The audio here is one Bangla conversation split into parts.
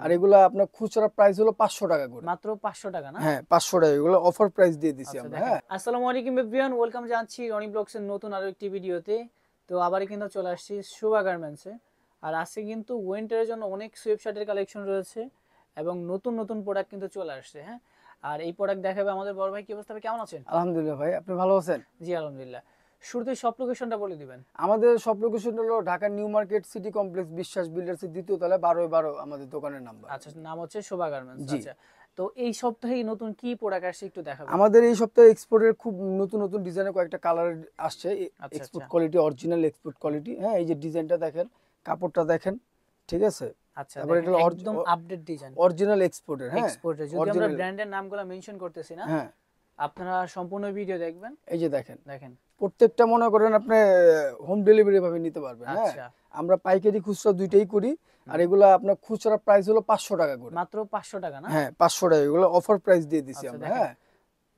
আর এগুলা আপনার খুচরা প্রাইস হলো 500 টাকা করে। মাত্র 500 টাকা না? হ্যাঁ 500 টাকা, এগুলো অফার প্রাইস দিয়ে দিছি আচ্ছা আমরা। দেখেন। হ্যাঁ আসসালামু আলাইকুম এভরিওয়ান, ওয়েলকাম জানাচ্ছি রনি ব্লগসের নতুন আরো একটি ভিডিওতে। তো আবারই কিন্তু চলে আসছি শুভা গার্মেন্টসে। আর আজকে কিন্তু উইন্টারের জন্য অনেক সোয়েব শার্টের কালেকশন রয়েছে এবং নতুন নতুন প্রোডাক্ট কিন্তু চলে আসছে। হ্যাঁ, আর এই প্রোডাক্ট দেখাবে আমাদের বড় ভাই। কি অবস্থা ভাই, কেমন আছেন? আলহামদুলিল্লাহ ভাই, আপনি ভালো আছেন? জি আলহামদুলিল্লাহ। শুরুতে সব লোকেশনটা বলে দিবেন। আমাদের সব লোকেশন হলো Dhaka new market city complex বিশ্বাস বিল্ডার্সের দ্বিতীয় তলায় 12/12 আমাদের দোকানের নাম্বার। আচ্ছা, নাম হচ্ছে শোভা গার্মেন্টস। জি। আচ্ছা, তো এই সপ্তাহে নতুন কি প্রোডাক্ট আসছে একটু দেখাবেন? আমাদের এই সপ্তাহে এক্সপোর্টের খুব নতুন নতুন ডিজাইনের কয়েকটা কালার আসছে। আচ্ছা এক্সপোর্ট আচ্ছা কোয়ালিটি, অরিজিনাল এক্সপোর্ট কোয়ালিটি। হ্যাঁ, এই যে ডিজাইনটা দেখেন, কাপড়টা দেখেন, ঠিক আছে? আচ্ছা, তারপরে দেখেন এটা একদম আপডেট ডিজাইন অরিজিনাল এক্সপোর্টের। হ্যাঁ এক্সপোর্টে। যদি আমরা অরিজিনাল। ব্র্যান্ডের নামগুলো মেনশন করতেছি না, হ্যাঁ আপনারা সম্পূর্ণ ভিডিও দেখবেন। এই যে দেখেন, দেখেন। প্রত্যেকটা মনে করেন আপনি হোম ডেলিভারি ভাবে নিতে পারবেন। হ্যাঁ, আচ্ছা, আমরা পাইকারি খুচরা দুইটাই করি। আর এগুলা আপনার খুচরা প্রাইস হলো 500 টাকা করে। মাত্র 500 টাকা না? হ্যাঁ 500 টাকা, এগুলো অফার প্রাইস দিয়ে দিছি আচ্ছা আমরা। দেখেন, হ্যাঁ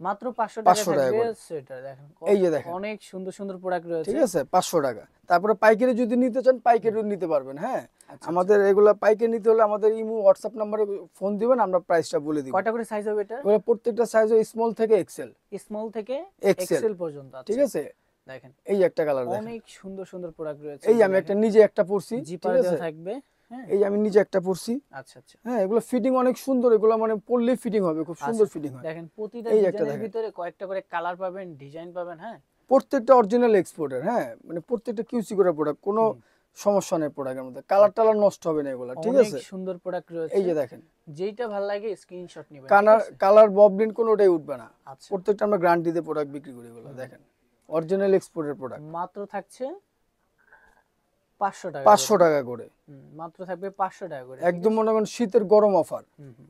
মাত্র 500 টাকা 500 টাকা থাকবে করে। সোয়েটার। দেখেন এই যে দেখেন, অনেক সুন্দর সুন্দর প্রোডাক্ট ঠিক রয়েছে। আছে, 500 টাকা। তারপরে পাইকারি যদি নিতে চান পাইকারিও নিতে পারবেন। হ্যাঁ, আচ্ছা, আমাদের এগুলা পাইকারি নিতে হলে আমাদের ইমো হোয়াটসঅ্যাপ নাম্বারে ফোন দিবেন, আমরা প্রাইসটা বলে দিব। কয়টা করে সাইজ হবে এটা? এগুলো প্রত্যেকটা সাইজ স্মল থেকে এক্সেল। স্মল থেকে এক্সেল, এক্সেল পর্যন্ত। ঠিক আচ্ছা আছে। দেখেন, এই যে একটা কালার দেখেন, অনেক সুন্দর সুন্দর প্রোডাক্ট রয়েছে। এই যে আমি একটা নিজে একটা পরছি, জিপার ঠিক দেওয়া আছে। থাকবে। হ্যাঁ, এই যে আমি নিজে একটা পরছি। আচ্ছা আচ্ছা হ্যাঁ, এগুলো ফিটিং অনেক সুন্দর, এগুলো মানে পরলেই ফিটিং হবে, খুব সুন্দর আচ্ছা, ফিটিং হয়। দেখেন প্রতিটা এই যে একটা ডিজাইনের দেখেন, ভিতরে কয়েকটা করে কালার পাবেন, ডিজাইন পাবেন। হ্যাঁ, প্রত্যেকটা অরিজিনাল এক্সপোর্টের। হ্যাঁ, মানে প্রত্যেকটা কিউসি করে প্রোডাক্ট, কোনো সমস্যা নেই প্রোডাক্টের মধ্যে, কালার টালার নষ্ট হবে না এগুলো, ঠিক অনেক আছে। সুন্দর প্রোডাক্ট রয়েছে। এই যে দেখেন, যেইটা ভালো লাগে স্ক্রিনশট নেবেন, ঠিক কালার আছে? কালার ববলিন কোনোটাই উঠবে না। আচ্ছা, প্রত্যেকটা আমরা গ্যারান্টি দিয়ে প্রোডাক্ট বিক্রি করি। এগুলো দেখেন, অরিজিনাল এক্সপোর্টের প্রোডাক্ট। মাত্র থাকছে 500 টাকা 500 করে। টাকা করে, মাত্র থাকবে 500 টাকা করে, ঠিক একদম আছে? মনে করেন শীতের গরম অফার। হুম, হুম।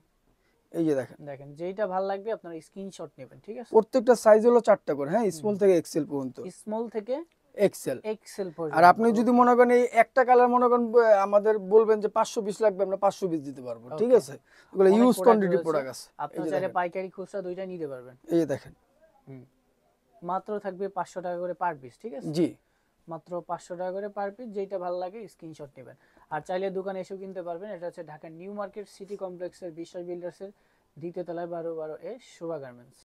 এই যে দেখেন, দেখেন যেইটা ভালো লাগবে আপনারা স্ক্রিনশট নেবেন, ঠিক আছে? প্রত্যেকটা সাইজ হলো 4টা করে। হ্যাঁ, স্মল থেকে এক্সেল পর্যন্ত। স্মল থেকে এক্সেল। এক্সেল আর পর্যন্ত। আপনি যদি মনে করেন এই একটা কালার মনে করেন আমাদের বলবেন যে 500 পিস লাগবে, আমরা 500 পিস দিতে পারবো, ঠিক Okay. আছে। এগুলো অনেক ইউজ প্রোডাক্ট কোয়ান্টিটি রয়েছে, প্রোডাক্ট আছে। এই আপনারা যে চাইলে দেখেন, পাইকারি খুচরা দুইটাই নিতে পারবেন। এই যে দেখেন। হুম, মাত্র থাকবে 500 টাকা করে পার পিস, ঠিক আছে? জি, মাত্র 500 টাকা করে পার পিস। যেটা ভালো লাগে স্ক্রিনশট নেবেন। আর চাইলে দোকানে এসেও কিনতে পারবেন। এটা হচ্ছে ঢাকা নিউ মার্কেট সিটি কমপ্লেক্সের বিশ্বাস বিল্ডার্সের দ্বিতীয় তলায় 12/12 এ শোভা গার্মেন্টস।